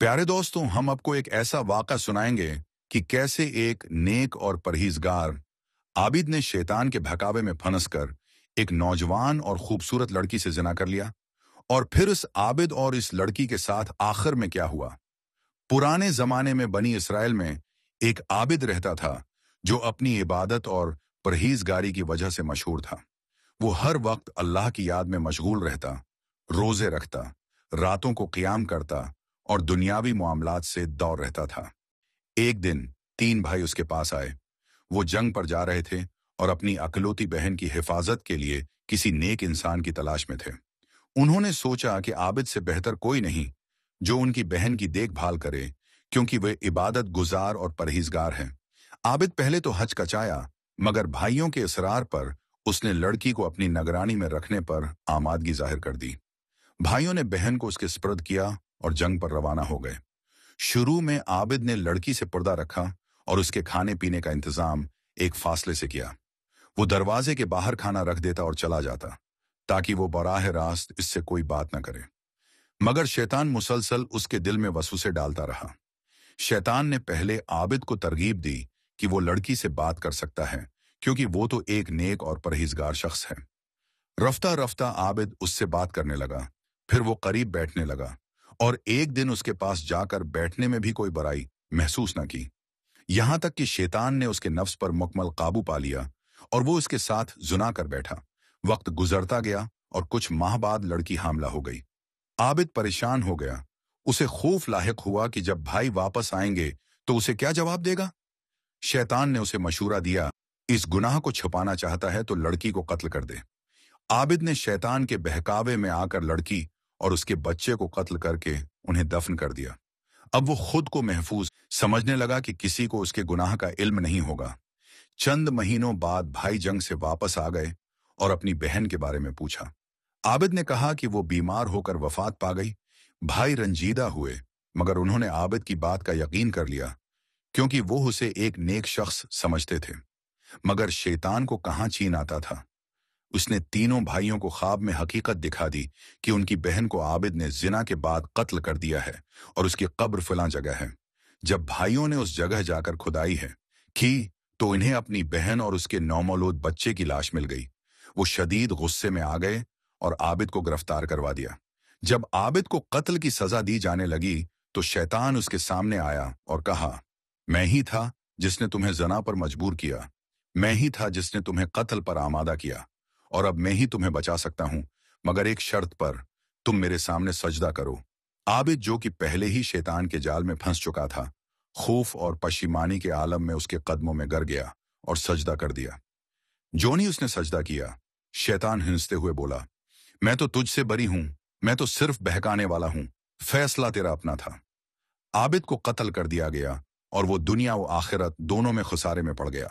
پیارے دوستوں، ہم آپ کو ایک ایسا واقعہ سنائیں گے کہ کیسے ایک نیک اور پرہیزگار عابد نے شیطان کے بہکاوے میں پھنس کر ایک نوجوان اور خوبصورت لڑکی سے زنا کر لیا، اور پھر اس عابد اور اس لڑکی کے ساتھ آخر میں کیا ہوا۔ پرانے زمانے میں بنی اسرائیل میں ایک عابد رہتا تھا جو اپنی عبادت اور پرہیزگاری کی وجہ سے مشہور تھا۔ وہ ہر وقت اللہ کی یاد میں مشغول رہتا، روزے رکھتا، راتوں کو قیام کرتا اور دنیاوی معاملات سے دور رہتا تھا۔ ایک دن 3 بھائی اس کے پاس آئے۔ وہ جنگ پر جا رہے تھے اور اپنی اکلوتی بہن کی حفاظت کے لیے کسی نیک انسان کی تلاش میں تھے۔ انہوں نے سوچا کہ عابد سے بہتر کوئی نہیں جو ان کی بہن کی دیکھ بھال کرے، کیونکہ وہ عبادت گزار اور پرہیزگار ہیں۔ عابد پہلے تو ہچکچایا، مگر بھائیوں کے اصرار پر اس نے لڑکی کو اپنی نگرانی میں رکھنے پر آمادگی ظاہر کر دی۔ بھائیوں نے بہن کو اس کے سپرد کیا اور جنگ پر روانہ ہو گئے۔ شروع میں عابد نے لڑکی سے پردہ رکھا اور اس کے کھانے پینے کا انتظام ایک فاصلے سے کیا۔ وہ دروازے کے باہر کھانا رکھ دیتا اور چلا جاتا تاکہ وہ براہ راست اس سے کوئی بات نہ کرے، مگر شیطان مسلسل اس کے دل میں وسوسے ڈالتا رہا۔ شیطان نے پہلے عابد کو ترغیب دی کہ وہ لڑکی سے بات کر سکتا ہے کیونکہ وہ تو ایک نیک اور پرہیزگار شخص ہے۔ رفتہ رفتہ عابد اس سے بات کرنے لگا، پھر وہ قریب بیٹھنے لگا اور ایک دن اس کے پاس جا کر بیٹھنے میں بھی کوئی برائی محسوس نہ کی، یہاں تک کہ شیطان نے اس کے نفس پر مکمل قابو پا لیا اور وہ اس کے ساتھ زنا کر بیٹھا۔ وقت گزرتا گیا اور کچھ ماہ بعد لڑکی حاملہ ہو گئی۔ عابد پریشان ہو گیا۔ اسے خوف لاحق ہوا کہ جب بھائی واپس آئیں گے تو اسے کیا جواب دے گا۔ شیطان نے اسے مشورہ دیا، اس گناہ کو چھپانا چاہتا ہے تو لڑکی کو قتل کر دے۔ عابد نے شیطان کے بہکاوے میں آ کر لڑکی اور اس کے بچے کو قتل کر کے انہیں دفن کر دیا۔ اب وہ خود کو محفوظ سمجھنے لگا کہ کسی کو اس کے گناہ کا علم نہیں ہوگا۔ چند مہینوں بعد بھائی جنگ سے واپس آ گئے اور اپنی بہن کے بارے میں پوچھا۔ عابد نے کہا کہ وہ بیمار ہو کر وفات پا گئی۔ بھائی رنجیدہ ہوئے، مگر انہوں نے عابد کی بات کا یقین کر لیا کیونکہ وہ اسے ایک نیک شخص سمجھتے تھے۔ مگر شیطان کو کہاں چین آتا تھا۔ اس نے تینوں بھائیوں کو خواب میں حقیقت دکھا دی کہ ان کی بہن کو عابد نے زنا کے بعد قتل کر دیا ہے اور اس کی قبر فلاں جگہ ہے۔ جب بھائیوں نے اس جگہ جا کر کھدائی کی تو انہیں اپنی بہن اور اس کے نومولود بچے کی لاش مل گئی۔ وہ شدید غصے میں آ گئے اور عابد کو گرفتار کروا دیا۔ جب عابد کو قتل کی سزا دی جانے لگی تو شیطان اس کے سامنے آیا اور کہا، میں ہی تھا جس نے تمہیں زنا پر مجبور کیا، میں ہی تھا جس نے تمہیں قتل پر آمادہ کیا، اور اب میں ہی تمہیں بچا سکتا ہوں، مگر ایک شرط پر، تم میرے سامنے سجدہ کرو۔ عابد جو کہ پہلے ہی شیطان کے جال میں پھنس چکا تھا، خوف اور پشیمانی کے عالم میں اس کے قدموں میں گر گیا اور سجدہ کر دیا۔ جو نہیں اس نے سجدہ کیا، شیطان ہنستے ہوئے بولا، میں تو تجھ سے بری ہوں، میں تو صرف بہکانے والا ہوں، فیصلہ تیرا اپنا تھا۔ عابد کو قتل کر دیا گیا اور وہ دنیا و آخرت دونوں میں خسارے میں پڑ گیا۔